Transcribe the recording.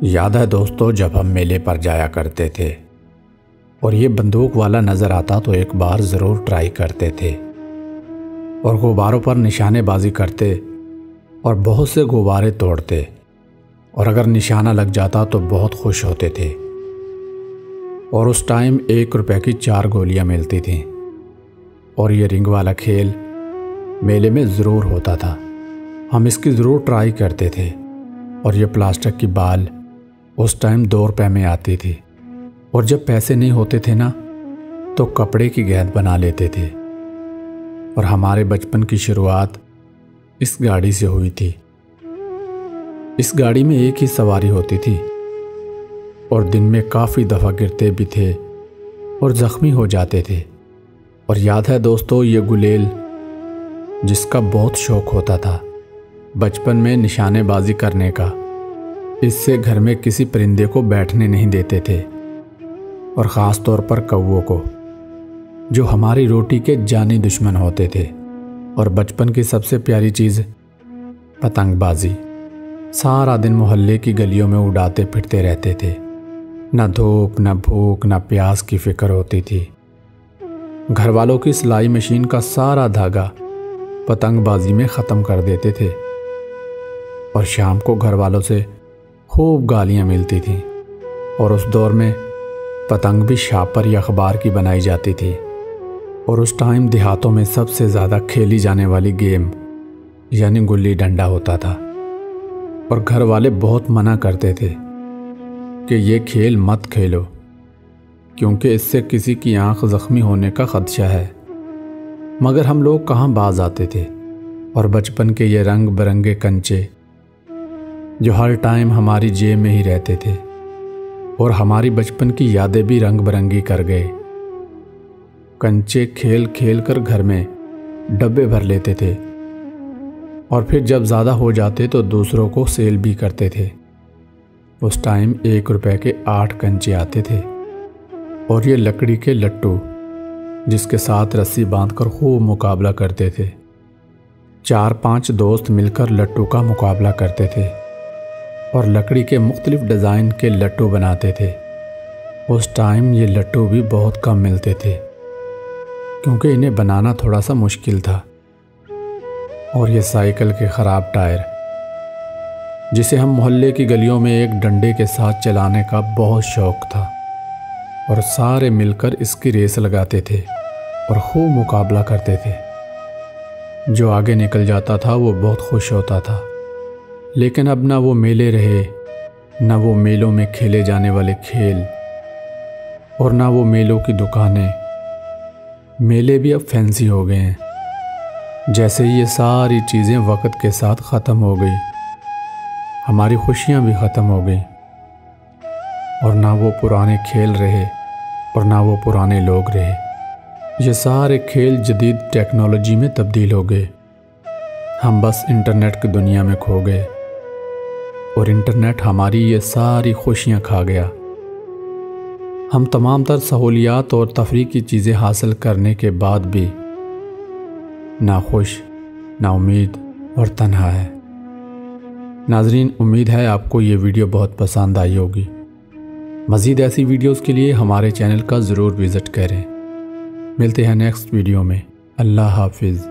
یاد ہے دوستو جب ہم میلے پر جایا کرتے تھے اور یہ بندوق والا نظر آتا تو ایک بار ضرور ٹرائی کرتے تھے اور غباروں پر نشانے بازی کرتے اور بہت سے غبارے توڑتے اور اگر نشانہ لگ جاتا تو بہت خوش ہوتے تھے۔ اور اس ٹائم 1 روپے کی 4 گولیاں ملتی تھیں اور یہ رنگ والا کھیل میلے میں ضرور ہوتا تھا۔ ہم اس کی ضرور ٹرائی کرتے تھے اور یہ پلاسٹک کی بال اس ٹائم 2 روپے میں آتی تھی اور جب پیسے نہیں ہوتے تھے نا تو کپڑے کی گیند بنا لیتے تھے۔ اور ہمارے بچپن کی شروعات اس گاڑی سے ہوئی تھی۔ اس گاڑی میں ایک ہی سواری ہوتی تھی اور دن میں کافی دفعہ گرتے بھی تھے اور زخمی ہو جاتے تھے۔ اور یاد ہے دوستو یہ گلیل جس کا بہت شوق ہوتا تھا بچپن میں نشانے بازی کرنے کا، اس سے گھر میں کسی پرندے کو بیٹھنے نہیں دیتے تھے اور خاص طور پر کووں کو جو ہماری روٹی کے جانی دشمن ہوتے تھے۔ اور بچپن کی سب سے پیاری چیز پتنگ بازی، سارا دن محلے کی گلیوں میں اڑاتے پھرتے رہتے تھے، نہ دھوپ نہ بھوک نہ پیاس کی فکر ہوتی تھی۔ گھر والوں کی سلائی مشین کا سارا دھاگا پتنگ بازی میں ختم کر دیتے تھے اور شام کو گھر والوں سے خوب گالیاں ملتی تھیں۔ اور اس دور میں پتنگ بھی شاپر یا اخبار کی بنائی جاتی تھی۔ اور اس ٹائم دیہاتوں میں سب سے زیادہ کھیلی جانے والی گیم یعنی گلی ڈنڈا ہوتا تھا اور گھر والے بہت منع کرتے تھے کہ یہ کھیل مت کھیلو کیونکہ اس سے کسی کی آنکھ زخمی ہونے کا خدشہ ہے، مگر ہم لوگ کہاں باز آتے تھے۔ اور بچپن کے یہ رنگ برنگے کنچے جو ہر ٹائم ہماری جیب میں ہی رہتے تھے اور ہماری بچپن کی یادیں بھی رنگ برنگی کر گئے۔ کنچے کھیل کھیل کر گھر میں ڈبے بھر لیتے تھے اور پھر جب زیادہ ہو جاتے تو دوسروں کو سیل بھی کرتے تھے۔ اس ٹائم 1 روپے کے 8 کنچے آتے تھے اور یہ لکڑی کے لٹو جس کے ساتھ رسی باندھ کر خوب مقابلہ کرتے تھے۔ 4-5 دوست مل کر لٹو کا مقابلہ کرتے تھے اور لکڑی کے مختلف ڈیزائن کے لٹو بناتے تھے۔ اس ٹائم یہ لٹو بھی بہت کم ملتے تھے کیونکہ انہیں بنانا تھوڑا سا مشکل تھا۔ اور یہ سائیکل کے خراب ٹائر جسے ہم محلے کی گلیوں میں ایک ڈنڈے کے ساتھ چلانے کا بہت شوق تھا اور سارے مل کر اس کی ریس لگاتے تھے اور خوب مقابلہ کرتے تھے۔ جو آگے نکل جاتا تھا وہ بہت خوش ہوتا تھا۔ لیکن اب نہ وہ میلے رہے، نہ وہ میلوں میں کھیلے جانے والے کھیل اور نہ وہ میلوں کی دکانیں۔ میلے بھی اب فینسی ہو گئے ہیں، جیسے یہ ساری چیزیں وقت کے ساتھ ختم ہو گئی، ہماری خوشیاں بھی ختم ہو گئیں اور نہ وہ پرانے کھیل رہے اور نہ وہ پرانے لوگ رہے۔ یہ سارے کھیل جدید ٹیکنالوجی میں تبدیل ہو گئے۔ ہم بس انٹرنیٹ کی دنیا میں کھو گئے اور انٹرنیٹ ہماری یہ ساری خوشیاں کھا گیا۔ ہم تمام تر سہولیات اور تفریح کی چیزیں حاصل کرنے کے بعد بھی ناخوش، نا امید اور تنہا ہے۔ ناظرین، امید ہے آپ کو یہ ویڈیو بہت پسند آئی ہوگی۔ مزید ایسی ویڈیوز کے لیے ہمارے چینل کا ضرور وزٹ کریں۔ ملتے ہیں نیکسٹ ویڈیو میں۔ اللہ حافظ۔